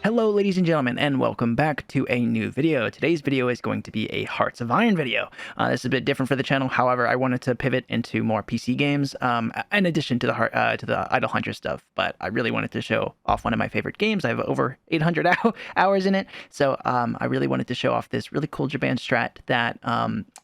Hello ladies and gentlemen, and welcome back to a new video. Today's video is going to be a Hearts of Iron video. This is a bit different for the channel. However, I wanted to pivot into more PC games in addition to the Idle Hunter stuff, but I really wanted to show off one of my favorite games. I have over 800 hours in it, so I really wanted to show off this really cool Japan strat that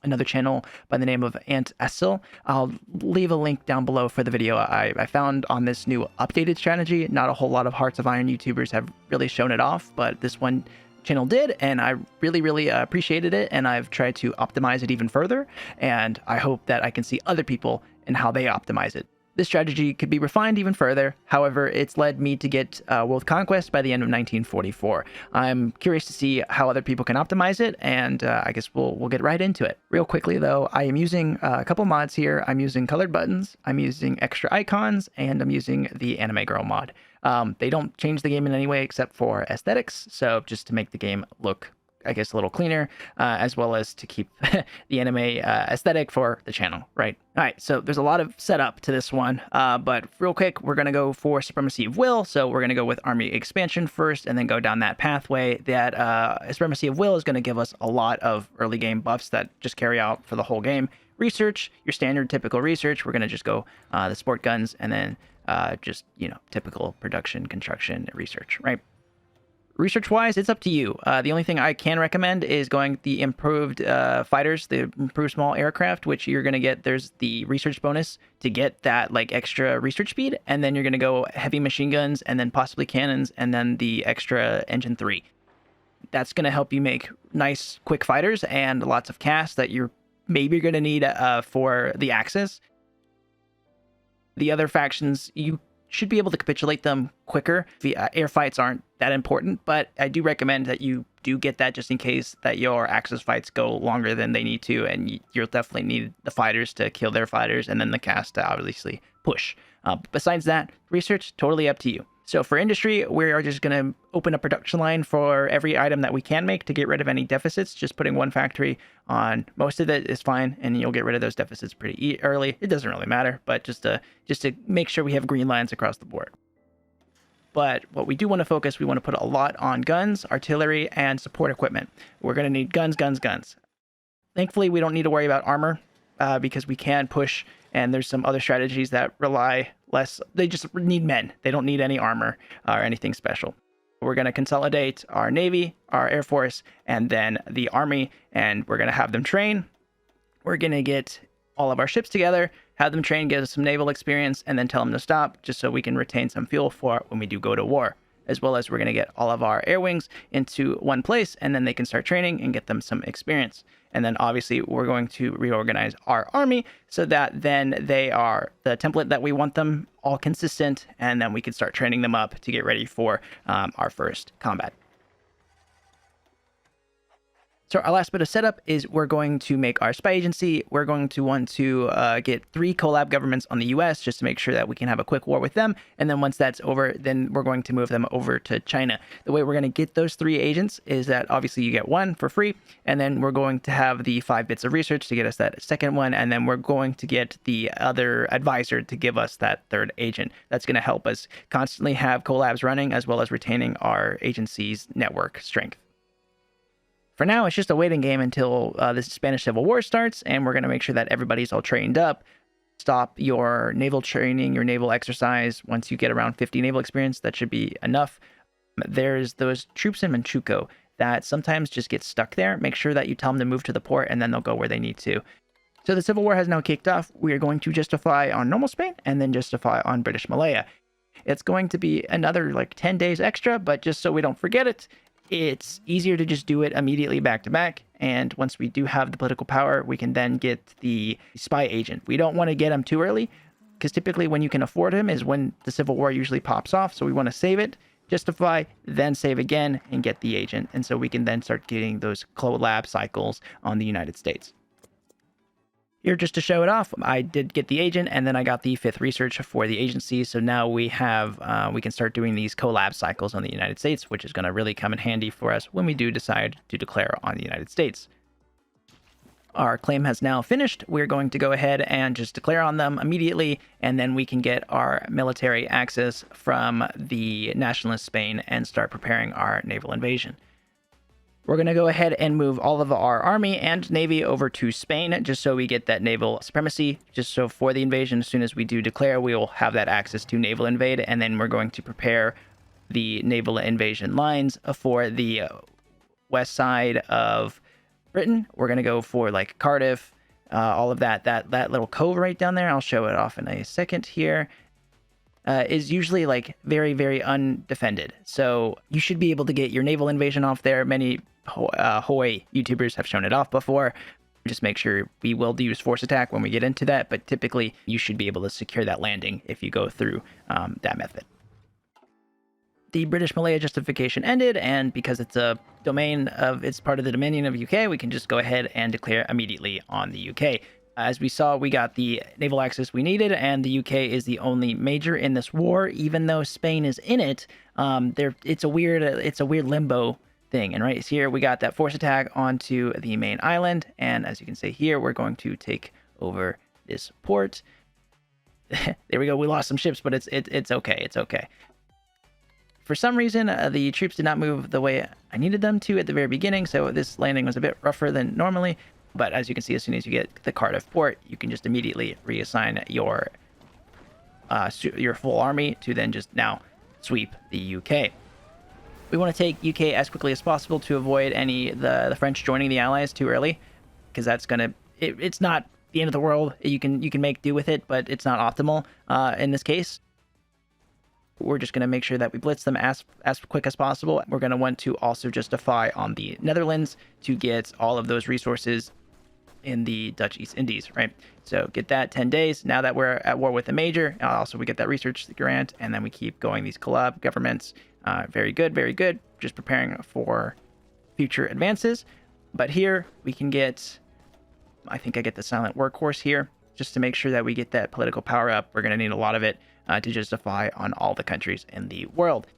another channel by the name of Ant Asil. I'll leave a link down below for the video I found on this new updated strategy. Not a whole lot of Hearts of Iron YouTubers have really shown it off, but this one channel did, and I really appreciated it, and I've tried to optimize it even further, and I hope that I can see other people and how they optimize it. This strategy could be refined even further. However, it's led me to get world conquest by the end of 1944. I'm curious to see how other people can optimize it, and I guess we'll get right into it. Real quickly though, I am using a couple mods here. I'm using colored buttons, I'm using extra icons, and I'm using the anime girl mod. They don't change the game in any way except for aesthetics, so just to make the game look, I guess, a little cleaner, as well as to keep the anime aesthetic for the channel, right? All right, so there's a lot of setup to this one, but real quick, we're going to go for Supremacy of Will. So we're going to go with Army expansion first, and then go down that pathway. That Supremacy of Will is going to give us a lot of early game buffs that just carry out for the whole game. Research, your standard typical research. We're going to just go the sport guns, and then just, you know, typical production, construction, research, right? Research-wise, it's up to you. The only thing I can recommend is going the improved fighters, the improved small aircraft, which you're going to get. There's the research bonus to get that like extra research speed, and then you're going to go heavy machine guns, and then possibly cannons, and then the extra engine 3. That's going to help you make nice, quick fighters and lots of CAS that you're maybe going to need for the Axis. The other factions, you should be able to capitulate them quicker. The air fights aren't that important, but I do recommend that you do get that just in case that your Axis fights go longer than they need to, and you'll definitely need the fighters to kill their fighters, and then the CAS to obviously push. Besides that, research, totally up to you. So for industry, we are just going to open a production line for every item that we can make to get rid of any deficits. Just putting one factory on most of it is fine, and you'll get rid of those deficits pretty early. It doesn't really matter, but just to make sure we have green lines across the board. But what we do want to focus, we want to put a lot on guns, artillery, and support equipment. We're going to need guns. Thankfully, we don't need to worry about armor because we can push, and there's some other strategies that rely less. They just need men. They don't need any armor or anything special. We're going to consolidate our Navy, our Air Force, and then the Army, and we're going to have them train. We're going to get all of our ships together, have them train, get us some naval experience, and then tell them to stop, just so we can retain some fuel for when we do go to war. As well as we're going to get all of our air wings into one place, and then they can start training and get them some experience. And then obviously we're going to reorganize our army so that then they are the template that we want them, all consistent, and then we can start training them up to get ready for our first combat. So our last bit of setup is we're going to make our spy agency. We're going to want to get 3 collab governments on the US just to make sure that we can have a quick war with them. And then once that's over, then we're going to move them over to China. The way we're going to get those 3 agents is that obviously you get 1 for free, and then we're going to have the 5 bits of research to get us that second one, and then we're going to get the other advisor to give us that 3rd agent. That's going to help us constantly have collabs running, as well as retaining our agency's network strength. For now, it's just a waiting game until the Spanish Civil War starts, and we're going to make sure that everybody's all trained up. Stop your naval training, your naval exercise. Once you get around 50 naval experience, that should be enough. There's those troops in Manchukuo that sometimes just get stuck there. Make sure that you tell them to move to the port, and then they'll go where they need to. So the Civil War has now kicked off. We are going to justify on normal Spain, and then justify on British Malaya. It's going to be another like 10 days extra, but just so we don't forget it, it's easier to just do it immediately back to back. And once we do have the political power, we can then get the spy agent. We don't want to get him too early, because typically when you can afford him is when the Civil War usually pops off. So we want to save it, justify, then save again, and get the agent. And so we can then start getting those collab cycles on the United States. Here, just to show it off, I did get the agent, and then I got the 5th research for the agency. So now we have, we can start doing these collab cycles on the United States, which is going to really come in handy for us when we do decide to declare on the United States. our claim has now finished, we're going to go ahead and just declare on them immediately, and then we can get our military access from the nationalist Spain and start preparing our naval invasion. We're going to go ahead and move all of our army and navy over to Spain, just so we get that naval supremacy, just so for the invasion, as soon as we do declare, we will have that access to naval invade, and then we're going to prepare the naval invasion lines for the west side of Britain. We're going to go for like Cardiff, all of that little cove right down there. I'll show it off in a second here. Is usually like very, very undefended. So you should be able to get your naval invasion off there. Many HOI YouTubers have shown it off before. Just make sure we will use force attack when we get into that, but typically you should be able to secure that landing if you go through that method. The British Malaya justification ended, and because it's a domain of, it's part of the Dominion of UK, we can just go ahead and declare immediately on the UK. As we saw, we got the naval access we needed, and the UK is the only major in this war, even though Spain is in it. It's a weird limbo thing. And right here, we got that force attack onto the main island, and as you can see here, we're going to take over this port. There we go. We lost some ships, but it's okay. It's okay. For some reason, the troops did not move the way I needed them to at the very beginning, so this landing was a bit rougher than normally. But as you can see, as soon as you get the Cardiff port, you can just immediately reassign your full army to then just now sweep the UK. We want to take UK as quickly as possible to avoid the French joining the Allies too early, because that's gonna it's not the end of the world. You can make do with it, but it's not optimal in this case. We're just going to make sure that we blitz them as quick as possible. We're going to want to also justify on the Netherlands to get all of those resources in the Dutch East Indies, right? So get that 10 days. Now that we're at war with a major, also we get that research grant, and then we keep going these collab governments. Very good, very good. Just preparing for future advances. But here we can get, I think I get the silent workhorse here, just to make sure that we get that political power up. We're going to need a lot of it to justify on all the countries in the world.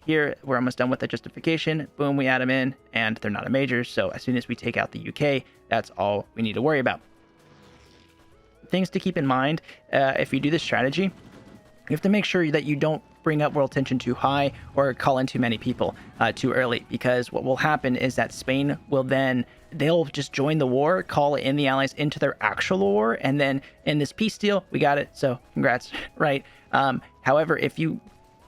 Here, we're almost done with the justification. Boom, we add them in, and they're not a major. So as soon as we take out the UK, that's all we need to worry about. Things to keep in mind, if you do this strategy, you have to make sure that you don't bring up world tension too high or call in too many people too early, because what will happen is that Spain will then, they'll just join the war, call in the allies into their actual war, and then in this peace deal, we got it, so congrats, right? However, if you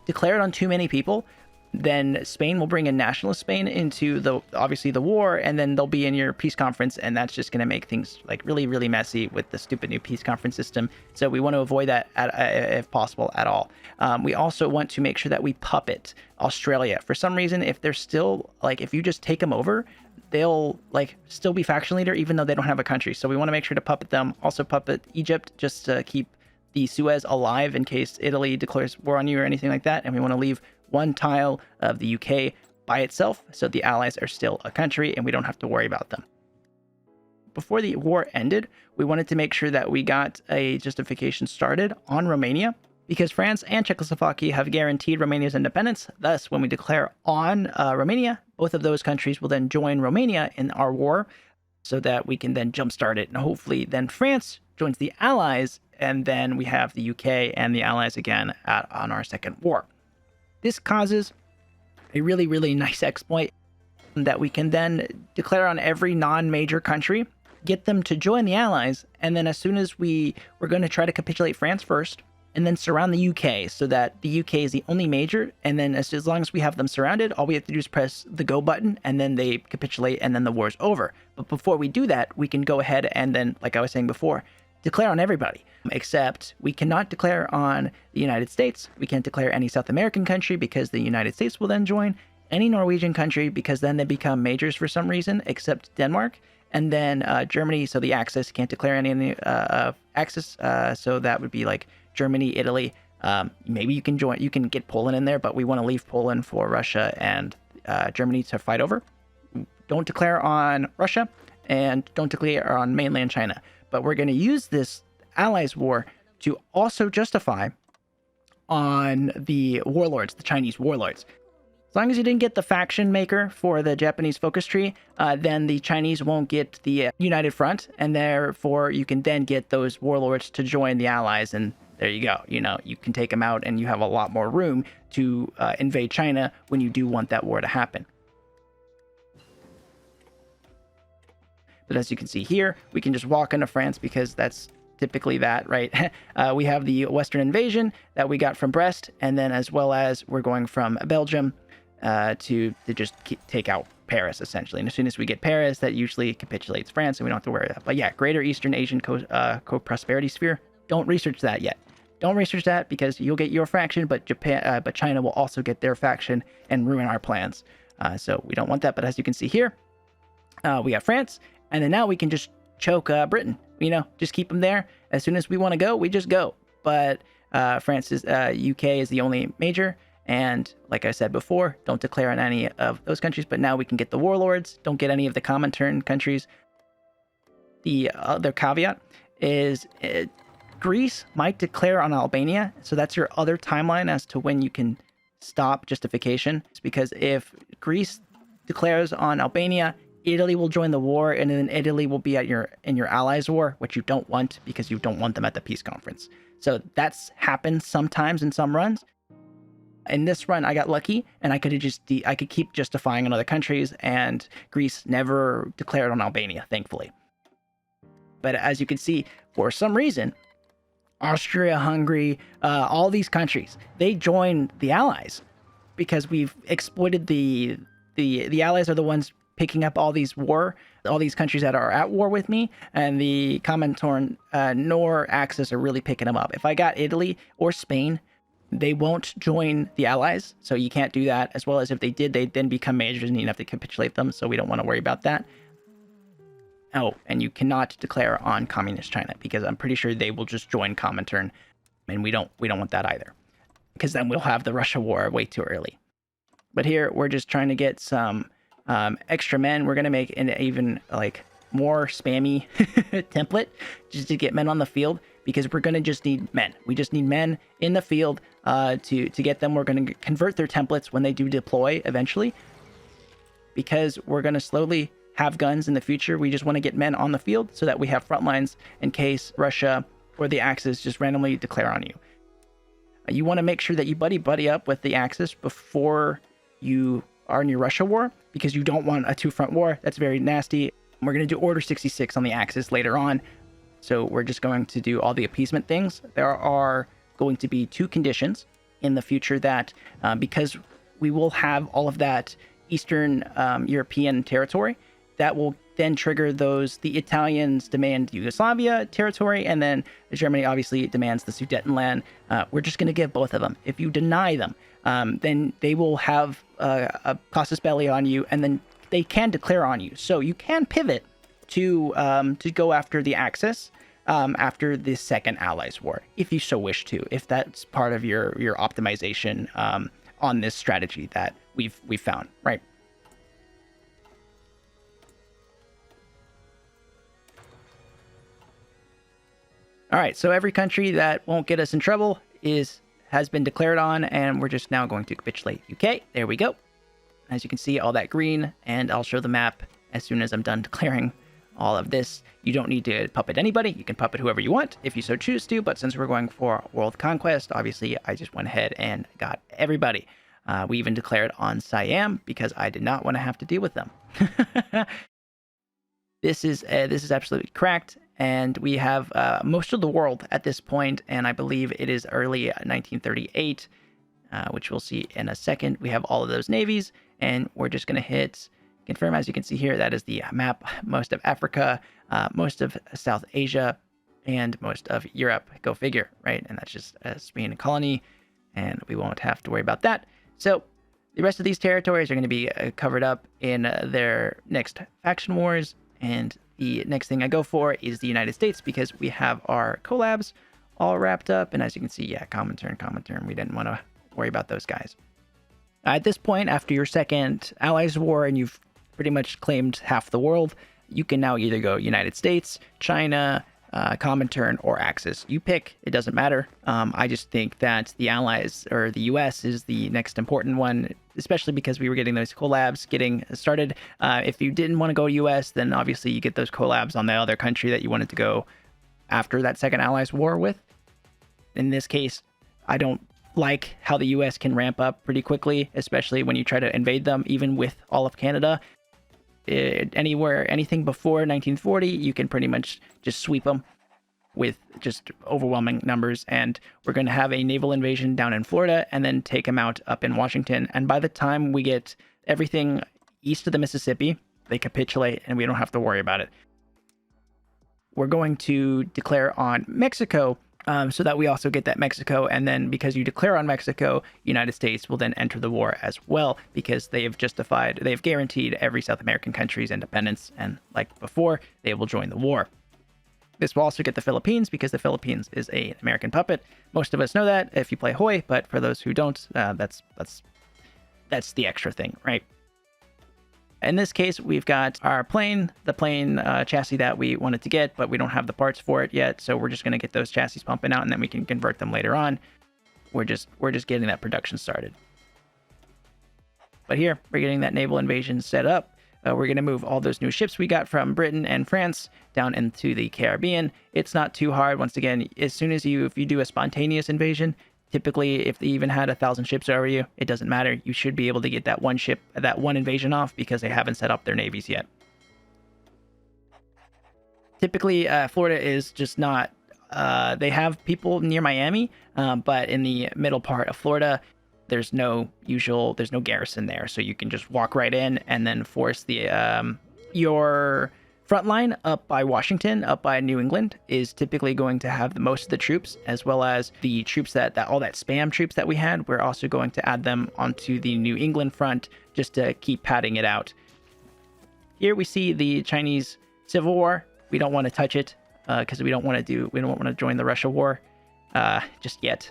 declare it on too many people, then Spain will bring in nationalist Spain into obviously the war, and then they'll be in your peace conference, and that's just going to make things like really, really messy with the stupid new peace conference system. So we want to avoid that if possible at all. We also want to make sure that we puppet Australia. For some reason, if they're still if you just take them over, they'll still be faction leader even though they don't have a country. So we want to make sure to puppet them. Also puppet Egypt, just to keep the Suez alive in case Italy declares war on you or anything like that. And we want to leave one tile of the UK by itself, so the Allies are still a country and we don't have to worry about them. Before the war ended, we wanted to make sure that we got a justification started on Romania, because France and Czechoslovakia have guaranteed Romania's independence. Thus, when we declare on Romania, both of those countries will then join Romania in our war, so that we can then jumpstart it. And hopefully then France joins the Allies, and then we have the UK and the Allies again on our second war. This causes a really, really nice exploit that we can then declare on every non-major country, get them to join the Allies, and then as soon as we're going to try to capitulate France first, and then surround the UK so that the UK is the only major, and then as long as we have them surrounded, all we have to do is press the go button, and then they capitulate, and then the war's over. But before we do that, we can go ahead and then, like I was saying before, declare on everybody, except we cannot declare on the United States. We can't declare any South American country because the United States will then join, any Norwegian country because then they become majors for some reason, except Denmark, and then Germany, so the Axis can't declare any Axis, so that would be like Germany, Italy. Maybe you can get Poland in there, but we want to leave Poland for Russia and Germany to fight over. Don't declare on Russia, and don't declare on mainland China. But we're going to use this Allies war to also justify on the warlords, the Chinese warlords. As long as you didn't get the faction maker for the Japanese focus tree, then the Chinese won't get the United Front, and therefore you can then get those warlords to join the Allies, and there you go. You know, you can take them out, and you have a lot more room to invade China when you do want that war to happen. But as you can see here, we can just walk into France because that's typically that, right? We have the Western invasion that we got from Brest, and then as well as we're going from Belgium to just take out Paris, essentially. And as soon as we get Paris, that usually capitulates France, and we don't have to worry about that. But yeah, Greater Eastern Asian Co-Prosperity Sphere, don't research that yet. Don't research that because you'll get your faction, but China will also get their faction and ruin our plans. So we don't want that. But as you can see here, we have France, and then now we can just choke Britain. You know, just keep them there. As soon as we want to go, we just go. But France is UK is the only major. And like I said before, don't declare on any of those countries, but now we can get the warlords. Don't get any of the Comintern countries. The other caveat is Greece might declare on Albania. So that's your other timeline as to when you can stop justification. It's because if Greece declares on Albania, Italy will join the war, and then Italy will be in your allies' war, which you don't want because you don't want them at the peace conference. So that's happened sometimes in some runs. In this run, I got lucky, and I could keep justifying in other countries, and Greece never declared on Albania, thankfully. But as you can see, for some reason, Austria, Hungary, all these countries, they join the Allies because we've exploited the Allies are the ones picking up all these countries that are at war with me, and the Comintern nor Axis are really picking them up. If I got Italy or Spain, they won't join the Allies, so you can't do that. As well as if they did, they'd then become majors and you'd have to capitulate them, so we don't want to worry about that. Oh, and you cannot declare on Communist China, because I'm pretty sure they will just join Comintern, and we don't want that either, because then we'll have the Russia war way too early. But here, we're just trying to get some extra men. We're going to make an even, like, more spammy template just to get men on the field, because we're going to just need men. We just need men in the field to get them. We're going to convert their templates when they do deploy eventually, because we're going to slowly have guns in the future. We just want to get men on the field so that we have front lines in case Russia or the Axis just randomly declare on you. You want to make sure that you buddy up with the Axis before you are in your Russia war, because you don't want a two-front war. That's very nasty. We're going to do Order 66 on the Axis later on. So we're just going to do all the appeasement things. There are going to be 2 conditions in the future that, because we will have all of that Eastern European territory, that will then trigger the Italians demand Yugoslavia territory, and then Germany obviously demands the Sudetenland. We're just going to give both of them. If you deny them, then they will have a casus belli on you, and then they can declare on you. So you can pivot to go after the Axis after the Second Allies War, if you so wish to, if that's part of your optimization on this strategy that we've found, right? All right, so every country that won't get us in trouble has been declared on, and we're just now going to capitulate UK. There we go. As you can see, all that green, and I'll show the map as soon as I'm done declaring all of this. You don't need to puppet anybody. You can puppet whoever you want if you so choose to, but since we're going for world conquest, obviously I just went ahead and got everybody. We even declared on Siam because I did not want to have to deal with them. This is absolutely cracked, and we have most of the world at this point, and I believe it is early 1938, which we'll see in a second. We have all of those navies, and we're just going to hit confirm. As you can see here, that is the map. Most of Africa, most of South Asia, and most of Europe. Go figure, right? And that's just a Spain colony, and we won't have to worry about that. So the rest of these territories are going to be covered up in their next faction wars. And the next thing I go for is the United States, because we have our collabs all wrapped up. And as you can see, yeah, Comintern. We didn't want to worry about those guys. At this point, after your second Allies War, and you've pretty much claimed half the world, you can now either go United States, China, Comintern, or Axis. You pick, it doesn't matter. I just think that the Allies, or the US, is the next important one, especially because we were getting those collabs getting started. If you didn't want to go US, then obviously you get those collabs on the other country that you wanted to go after that second Allies war with. In this case, I don't like how the US can ramp up pretty quickly, especially when you try to invade them, even with all of Canada. Anything before 1940, you can pretty much just sweep them with just overwhelming numbers, and we're going to have a naval invasion down in Florida and then take them out up in Washington. And by the time we get everything east of the Mississippi, they capitulate and we don't have to worry about it. We're going to declare on Mexico, so that we also get that Mexico, and then because you declare on Mexico, United States will then enter the war as well, because they've guaranteed every South American country's independence, and like before, they will join the war. This will also get the Philippines, because the Philippines is an American puppet. Most of us know that if you play HOI, but for those who don't, that's the extra thing, right? In this case, we've got our plane, the plane chassis that we wanted to get, but we don't have the parts for it yet. So we're just going to get those chassis pumping out, and then we can convert them later on. We're just getting that production started. But here, we're getting that naval invasion set up. We're going to move all those new ships we got from Britain and France down into the Caribbean. It's not too hard. Once again, as soon as if you do a spontaneous invasion, typically, if they even had 1,000 ships over you, it doesn't matter. You should be able to get that one invasion off, because they haven't set up their navies yet. Typically, Florida is just not... they have people near Miami, but in the middle part of Florida, there's no garrison there. So you can just walk right in and then force your front line up by Washington, up by New England, is typically going to have the most of the troops, as well as the troops all that spam troops that we had. We're also going to add them onto the New England front just to keep padding it out. Here we see the Chinese Civil War. We don't want to touch it because we don't want to join the Russia war just yet.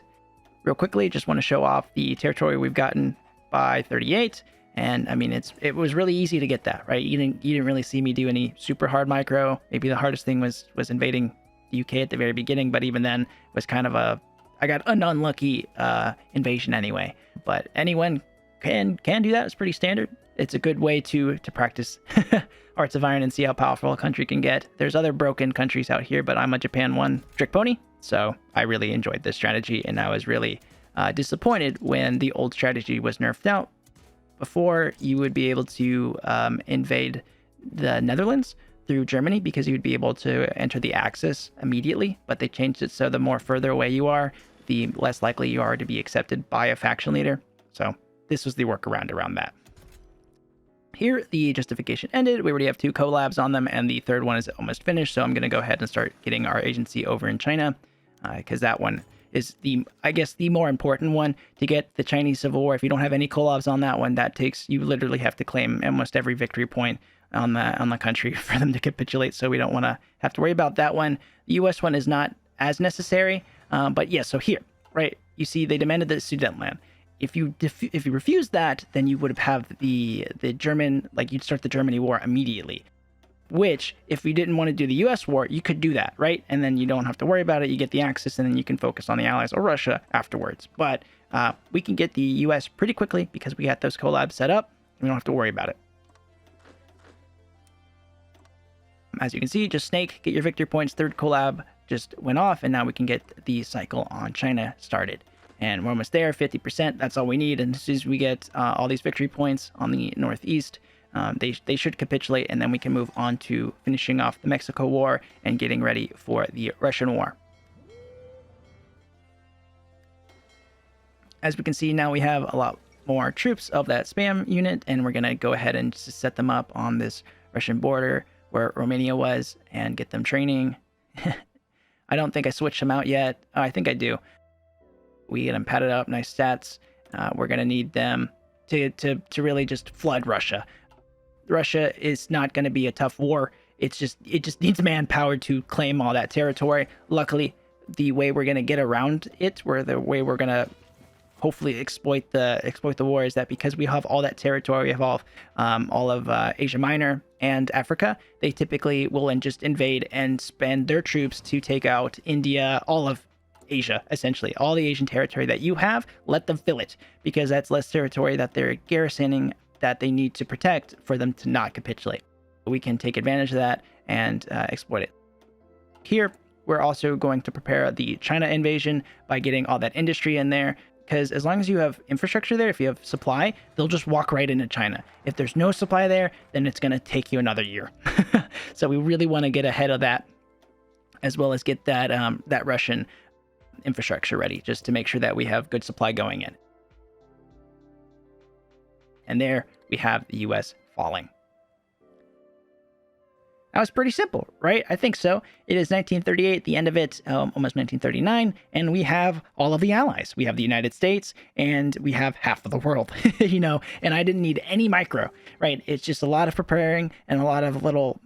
Real quickly, just want to show off the territory we've gotten by 38. And I mean, it was really easy to get that, right? You didn't really see me do any super hard micro. Maybe the hardest thing was invading the UK at the very beginning, but even then was kind of I got an unlucky invasion anyway. But anyone can do that. It's pretty standard. It's a good way to practice Hearts of Iron and see how powerful a country can get. There's other broken countries out here, but I'm a Japan 1 strict pony, so I really enjoyed this strategy, and I was really disappointed when the old strategy was nerfed out. Before, you would be able to invade the Netherlands through Germany, because you would be able to enter the Axis immediately, but they changed it so the more further away you are, the less likely you are to be accepted by a faction leader. So this was the workaround around that. Here, the justification ended. We already have 2 collabs on them, and the third one is almost finished, so I'm going to go ahead and start getting our agency over in China, because that one is I guess the more important one to get the Chinese Civil War. If you don't have any collabs on that one, you literally have to claim almost every victory point on the country for them to capitulate. So we don't want to have to worry about that one. The US one is not as necessary, but yeah. So here, right, you see they demanded the Sudetenland. If you refuse that, then you would have the German, like you'd start the Germany war immediately. Which, if you didn't want to do the US war, you could do that, right? And then you don't have to worry about it. You get the Axis, and then you can focus on the Allies or Russia afterwards. But we can get the US pretty quickly because we got those collabs set up. We don't have to worry about it. As you can see, just snake, get your victory points. Third collab just went off, and now we can get the cycle on China started. And we're almost there, 50%. That's all we need. And as soon as we get all these victory points on the northeast, they should capitulate, and then we can move on to finishing off the Mexico War and getting ready for the Russian War. As we can see, now we have a lot more troops of that spam unit, and we're going to go ahead and just set them up on this Russian border where Romania was and get them training. I don't think I switched them out yet. Oh, I think I do. We get them padded up, nice stats. We're going to need them to really just flood Russia. Russia is not going to be a tough war. It just needs manpower to claim all that territory. Luckily, the way we're going to get around it, the way we're going to hopefully exploit the war is that because we have all that territory, we have all of Asia Minor and Africa, they typically will just invade and spend their troops to take out India, all of Asia, essentially all the Asian territory that you have. Let them fill it, because that's less territory that they're garrisoning that they need to protect for them to not capitulate. We can take advantage of that and exploit it. Here, we're also going to prepare the China invasion by getting all that industry in there, because as long as you have infrastructure there, if you have supply, they'll just walk right into China. If there's no supply there, then it's going to take you another year. So we really want to get ahead of that, as well as get that that Russian infrastructure ready, just to make sure that we have good supply going in. And there we have the US falling. That was pretty simple, right? I think so. It is 1938, the end of it, almost 1939, and we have all of the allies. We have the United States, and we have half of the world, you know, and I didn't need any micro, right? It's just a lot of preparing and a lot of little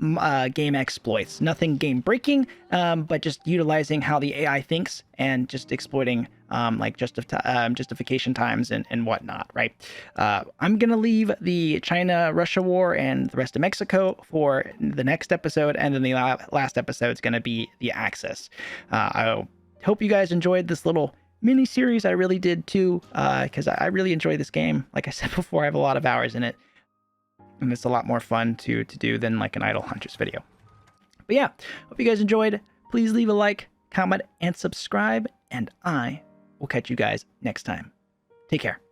game exploits. Nothing game breaking, but just utilizing how the AI thinks and just exploiting like justification times and whatnot, right? I'm going to leave the China-Russia war and the rest of Mexico for the next episode, and then the last episode is going to be the Axis. I hope you guys enjoyed this little mini-series. I really did too, because I really enjoy this game. Like I said before, I have a lot of hours in it, and it's a lot more fun to do than like an Idle Hunters video. But yeah, hope you guys enjoyed. Please leave a like, comment, and subscribe, and I will catch you guys next time. Take care.